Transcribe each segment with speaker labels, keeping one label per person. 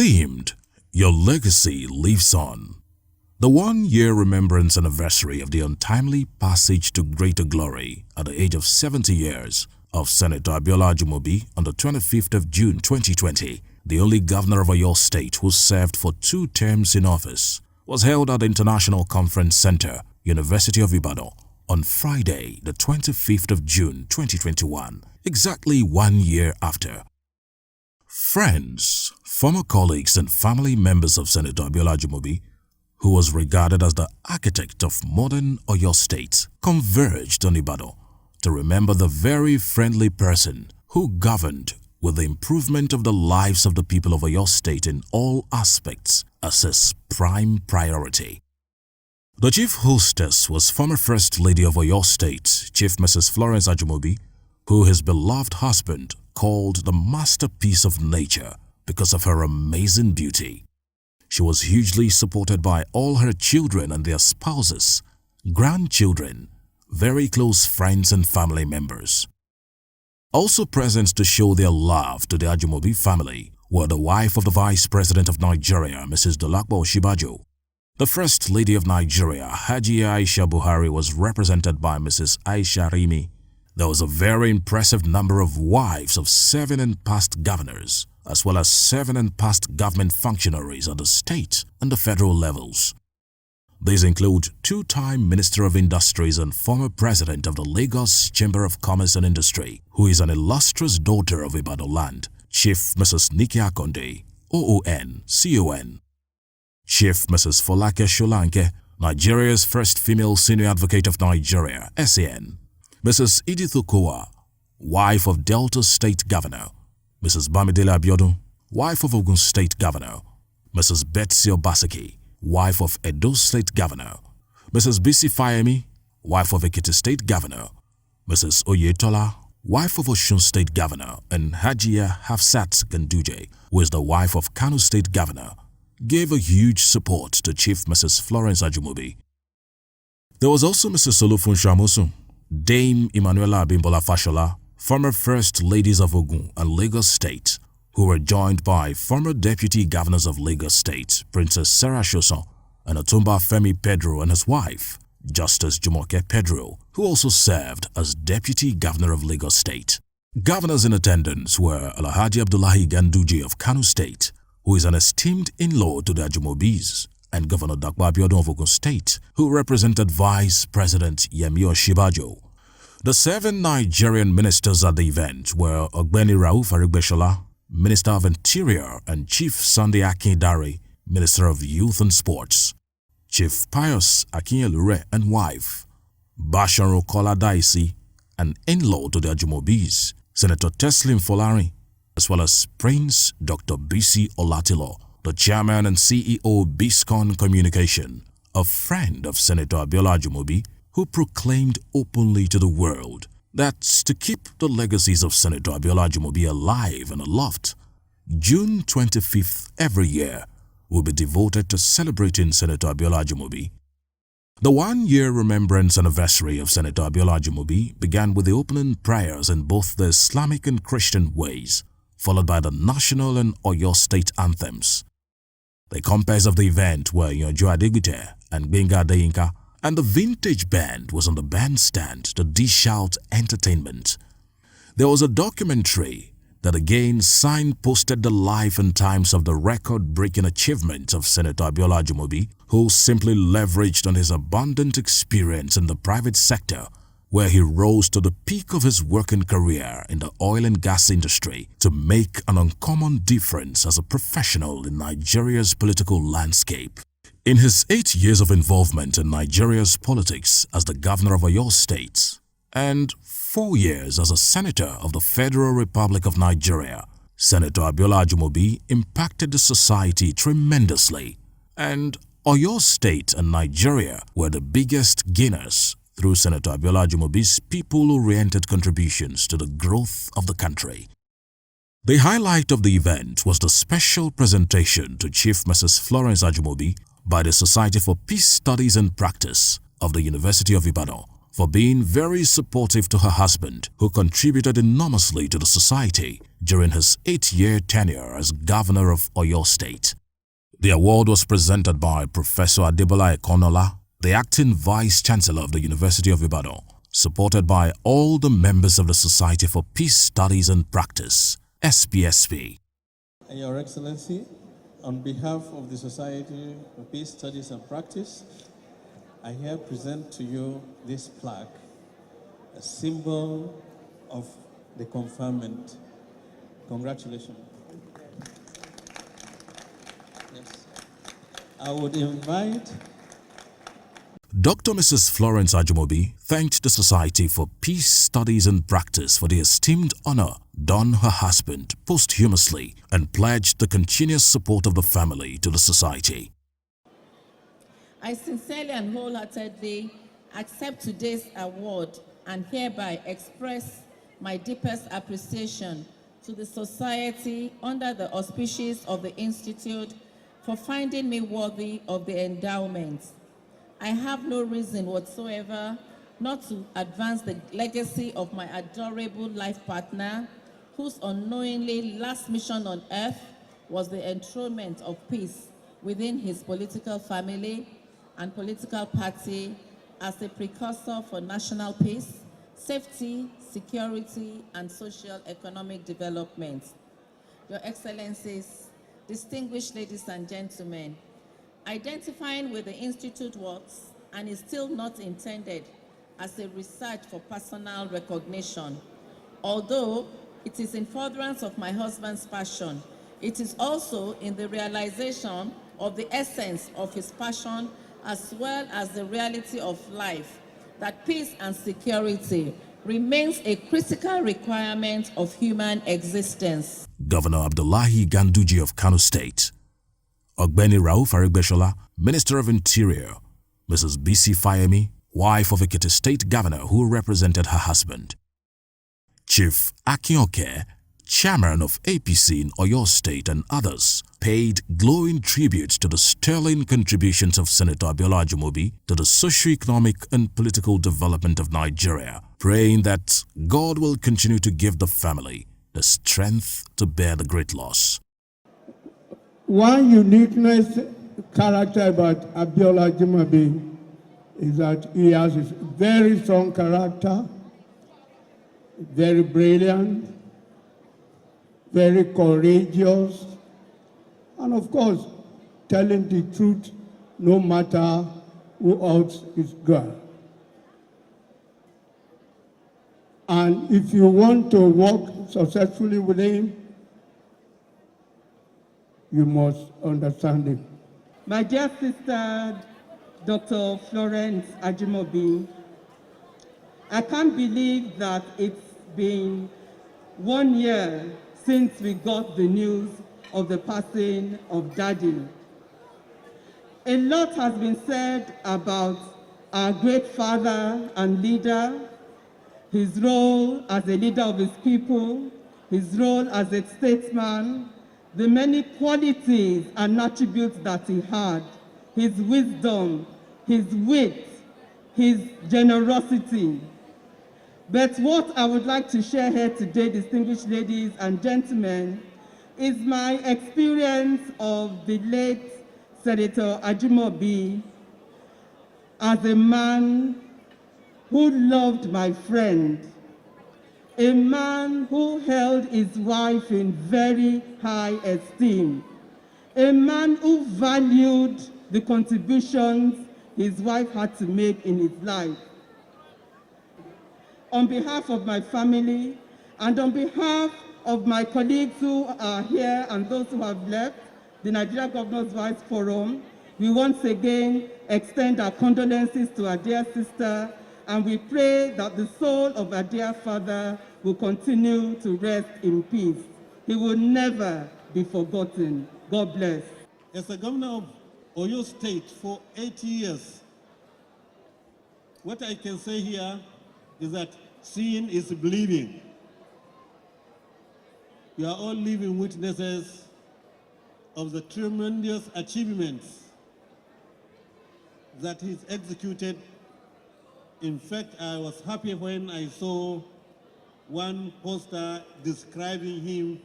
Speaker 1: Themed, Your Legacy Lives On. The one-year remembrance anniversary of the untimely passage to greater glory at the age of 70 years of Senator Abiola Ajimobi on the 25th of June 2020, the only governor of Oyo State who served for 2 terms in office, was held at the International Conference Center, University of Ibadan, on Friday, the 25th of June 2021, exactly 1 year after. Friends, former colleagues and family members of Senator Abiola Ajimobi, who was regarded as the architect of modern Oyo State, converged on Ibadan to remember the very friendly person who governed with the improvement of the lives of the people of Oyo State in all aspects as his prime priority. The chief hostess was former First Lady of Oyo State, Chief Mrs. Florence Ajimobi, who his beloved husband called the masterpiece of nature because of her amazing beauty. She was hugely supported by all her children and their spouses, grandchildren, very close friends and family members. Also present to show their love to the Ajimobi family were the wife of the Vice President of Nigeria, Mrs. Dolapo Shibajo. The First Lady of Nigeria, Haji Aisha Buhari, was represented by Mrs. Aisha Rimi. There was a very impressive number of wives of 7 and past governors, as well as 7 and past government functionaries at the state and the federal levels. These include 2-time Minister of Industries and former President of the Lagos Chamber of Commerce and Industry, who is an illustrious daughter of Ibadan land, Chief Mrs. Nike Akonde, OON, CON. Chief Mrs. Folake Sholanke, Nigeria's first female senior advocate of Nigeria, SAN. Mrs. Edith Okowa, wife of Delta State Governor. Mrs. Bamidele Abiodun, wife of Ogun State Governor. Mrs. Betsy Obaseki, wife of Edo State Governor. Mrs. Bisi Fayemi, wife of Ekiti State Governor. Mrs. Oyetola, wife of Osun State Governor, and Hajia Hafsat Ganduje, who is the wife of Kano State Governor, gave a huge support to Chief Mrs. Florence Ajimobi. There was also Mrs. Olufun Shamosun, Dame Emmanuela Abimbola Fashola, former First Ladies of Ogun and Lagos State, who were joined by former Deputy Governors of Lagos State, Princess Sarah Shoson, and Otumba Femi Pedro and his wife, Justice Jumoke Pedro, who also served as Deputy Governor of Lagos State. Governors in attendance were Alhaji Abdullahi Ganduje of Kano State, who is an esteemed in-law to the Ajimobis, and Governor Dakwa Abiodun of Ogun State, who represented Vice President Yemi Oshibajo. The 7 Nigerian ministers at the event were Ogbeni Rauf Arigbeshola, Minister of Interior, and Chief Sunday Akindare, Minister of Youth and Sports, Chief Pius Akinyelure and wife, Basharu Kola Daisi, an in-law to the Ajimobis, Senator Teslim Folari, as well as Prince Dr. BC Olatilo, the chairman and CEO Biscon Communication, a friend of Senator Abiola Ajimobi, who proclaimed openly to the world that to keep the legacies of Senator Abiola Ajimobi alive and aloft, June 25th every year will be devoted to celebrating Senator Abiola Ajimobi. The 1-year remembrance anniversary of Senator Abiola Ajimobi began with the opening prayers in both the Islamic and Christian ways, followed by the national and Oyo State anthems. The compares of the event were Yonjo Adegbite and Gbenga Adeyinka, and the vintage band was on the bandstand to dish out entertainment. There was a documentary that again signposted the life and times of the record-breaking achievement of Senator Abiola Ajimobi, who simply leveraged on his abundant experience in the private sector, where he rose to the peak of his working career in the oil and gas industry to make an uncommon difference as a professional in Nigeria's political landscape. In his 8 years of involvement in Nigeria's politics as the governor of Oyo State and 4 years as a senator of the Federal Republic of Nigeria, Senator Abiola Ajimobi impacted the society tremendously, and Oyo State and Nigeria were the biggest gainers through Senator Abiola Ajimobi's people-oriented contributions to the growth of the country. The highlight of the event was the special presentation to Chief Mrs. Florence Ajimobi by the Society for Peace Studies and Practice of the University of Ibadan, for being very supportive to her husband, who contributed enormously to the society during his 8-year tenure as governor of Oyo State. The award was presented by Professor Adebola Ekonola, the acting Vice-Chancellor of the University of Ibadan, supported by all the members of the Society for Peace Studies and Practice, SPSP.
Speaker 2: Your Excellency, on behalf of the Society for Peace Studies and Practice, I here present to you this plaque, a symbol of the conferment. Congratulations. Yes. I would invite
Speaker 1: Dr. Mrs. Florence Ajimobi thanked the Society for Peace Studies and Practice for the esteemed honor done her husband posthumously and pledged the continuous support of the family to the Society.
Speaker 3: I sincerely and wholeheartedly accept today's award and hereby express my deepest appreciation to the Society under the auspices of the Institute for finding me worthy of the endowment. I have no reason whatsoever not to advance the legacy of my adorable life partner, whose unknowingly last mission on earth was the enthronement of peace within his political family and political party as a precursor for national peace, safety, security, and social-economic development. Your Excellencies, distinguished ladies and gentlemen, identifying with the Institute works and is still not intended as a research for personal recognition. Although it is in furtherance of my husband's passion, it is also in the realization of the essence of his passion as well as the reality of life that peace and security remains a critical requirement of human existence.
Speaker 1: Governor Abdullahi Ganduje of Kano State, Ogbeni Rauf Arigbeshola, Minister of Interior, Mrs. B.C. Fayemi, wife of Ekiti State Governor who represented her husband, Chief Akinoke, Chairman of APC in Oyo State, and others paid glowing tribute to the sterling contributions of Senator Abiola Ajimobi to the socio-economic and political development of Nigeria, praying that God will continue to give the family the strength to bear the great loss.
Speaker 4: One uniqueness character about Abiola Ajimobi is that he has a very strong character, very brilliant, very courageous, and of course, telling the truth no matter who else is God. And if you want to work successfully with him, you must understand him.
Speaker 5: My dear sister, Dr. Florence Ajimobi, I can't believe that it's been 1 year since we got the news of the passing of Daddy. A lot has been said about our great father and leader, his role as a leader of his people, his role as a statesman, the many qualities and attributes that he had, his wisdom, his wit, his generosity. But what I would like to share here today, distinguished ladies and gentlemen, is my experience of the late Senator Ajimobi as a man who loved my friend, a man who held his wife in very high esteem, a man who valued the contributions his wife had to make in his life. On behalf of my family and on behalf of my colleagues who are here and those who have left, the Nigeria Governors Vice Forum, we once again extend our condolences to our dear sister, and we pray that the soul of our dear father will continue to rest in peace. He will never be forgotten. God bless.
Speaker 2: As the governor of Oyo State for 8 years, what I can say here is that seeing is believing. We are all living witnesses of the tremendous achievements that he's executed In fact, I was happy when I saw one poster describing him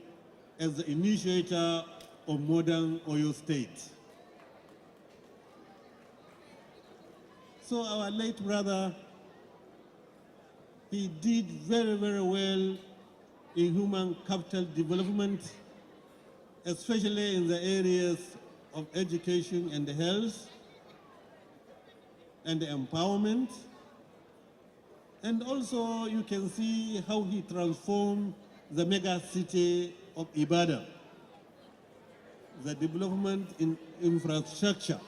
Speaker 2: as the initiator of modern Oyo State. So our late brother, he did very, very well in human capital development, especially in the areas of education and health and empowerment. And also you can see how he transformed the mega city of Ibadan, the development in infrastructure.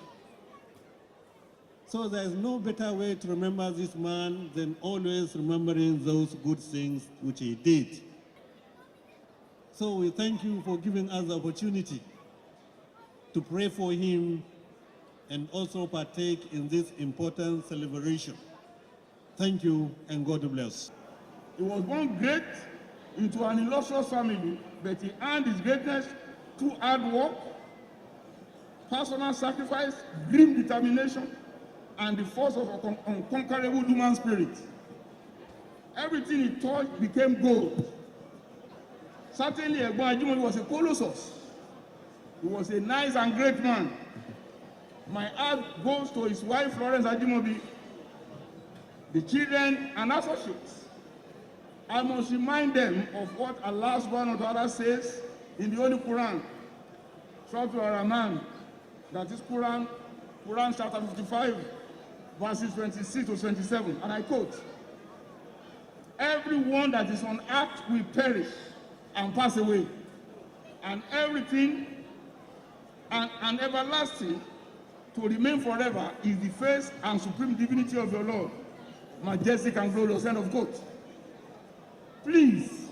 Speaker 2: So there is no better way to remember this man than always remembering those good things which he did. So we thank you for giving us the opportunity to pray for him and also partake in this important celebration. Thank you and God bless.
Speaker 6: He was born great into an illustrious family, but he earned his greatness through hard work, personal sacrifice, grim determination, and the force of an unconquerable human spirit. Everything he touched became gold. Certainly, Ajimobi was a colossus. He was a nice and great man. My heart goes to his wife, Florence Ajimobi, the children and associates. I must remind them of what Allah subhanahu wa ta'ala says in the Holy Quran, Surah Al-Rahman, that is Quran chapter 55, verses 26 to 27, and I quote, "Everyone that is on earth will perish and pass away, and everything and everlasting to remain forever is the face and supreme divinity of your Lord, majestic and glorious." End of quote. Please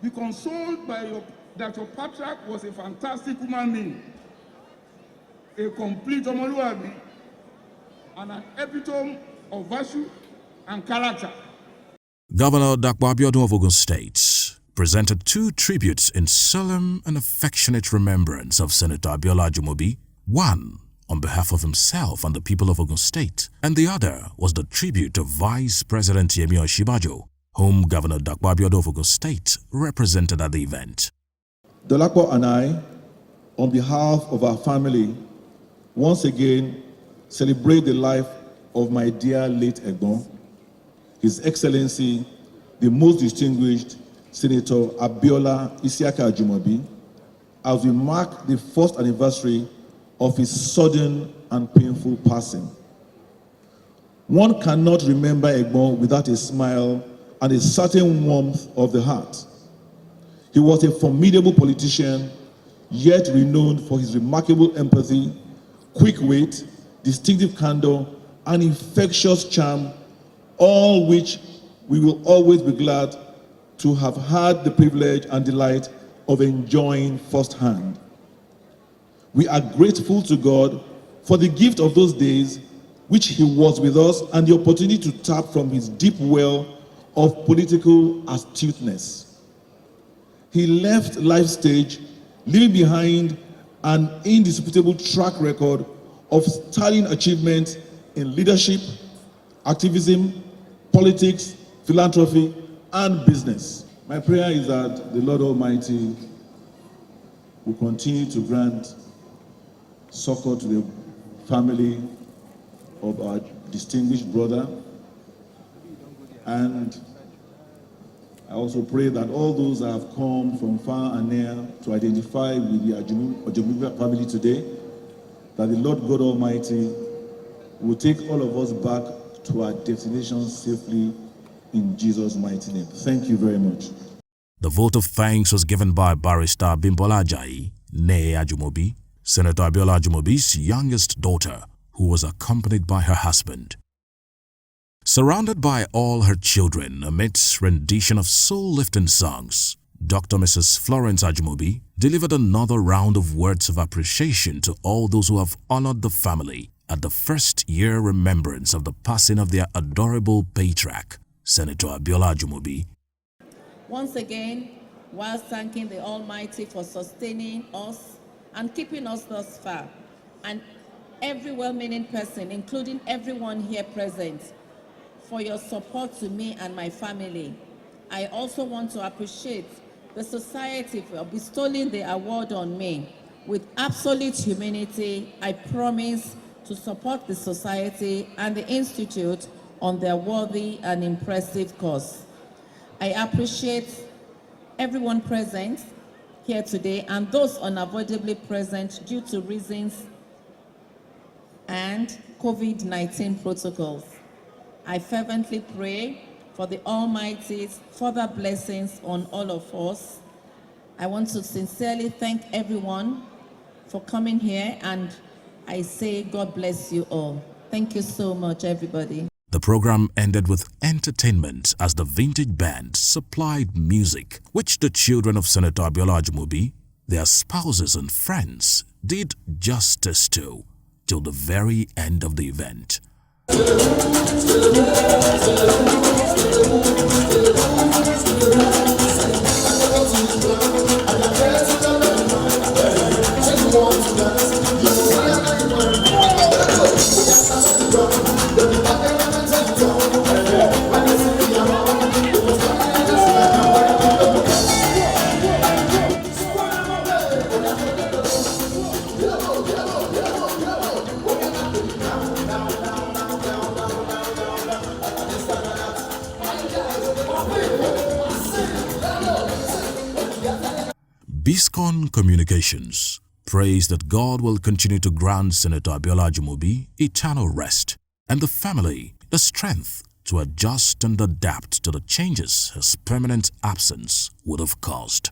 Speaker 6: be consoled by that your patriarch was a fantastic human being, a complete Omoluabi, and an epitome of virtue and character.
Speaker 1: Governor Dapo Abiodun of Ogun State presented two tributes in solemn and affectionate remembrance of Senator Abiola Ajimobi, one on behalf of himself and the people of Ogun State, and the other was the tribute of Vice President Yemi Osinbajo, whom Governor Dapo Abiodun of Ogun State represented at the event.
Speaker 7: Dolapo and I, on behalf of our family, once again celebrate the life of my dear late Egbon, His Excellency, the most distinguished Senator Abiola Isiaka Ajimobi, as we mark the first anniversary of his sudden and painful passing. One cannot remember Egbon without a smile and a certain warmth of the heart. He was a formidable politician, yet renowned for his remarkable empathy, quick wit, distinctive candor, and infectious charm, all which we will always be glad to have had the privilege and delight of enjoying firsthand. We are grateful to God for the gift of those days which he was with us and the opportunity to tap from his deep well of political astuteness. He left life stage, leaving behind an indisputable track record of sterling achievement in leadership, activism, politics, philanthropy, and business. My prayer is that the Lord Almighty will continue to grant succor to the family of our distinguished brother. And I also pray that all those that have come from far and near to identify with the Ajimobi family today, that the Lord God Almighty will take all of us back to our destination safely in Jesus' mighty name. Thank you very much.
Speaker 1: The vote of thanks was given by Barrister Bimbola Ajayi, née Ajimobi, Senator Abiola Ajimobi's youngest daughter, who was accompanied by her husband. Surrounded by all her children amidst rendition of soul-lifting songs, Dr. Mrs. Florence Ajimobi delivered another round of words of appreciation to all those who have honored the family at the first-year remembrance of the passing of their adorable patriarch, Senator Abiola Ajimobi.
Speaker 3: Once again, while thanking the Almighty for sustaining us and keeping us thus far, and every well-meaning person, including everyone here present, for your support to me and my family. I also want to appreciate the society for bestowing the award on me. With absolute humility, I promise to support the society and the Institute on their worthy and impressive cause. I appreciate everyone present here today and those unavoidably present due to reasons and COVID-19 protocols. I fervently pray for the Almighty's further blessings on all of us. I want to sincerely thank everyone for coming here, and I say God bless you all. Thank you so much, everybody.
Speaker 1: The program ended with entertainment as the Vintage Band supplied music, which the children of Senator Abiola Ajimobi, their spouses and friends, did justice to till the very end of the event. Biscon Communications prays that God will continue to grant Senator Abiola Ajimobi eternal rest and the family the strength to adjust and adapt to the changes his permanent absence would have caused.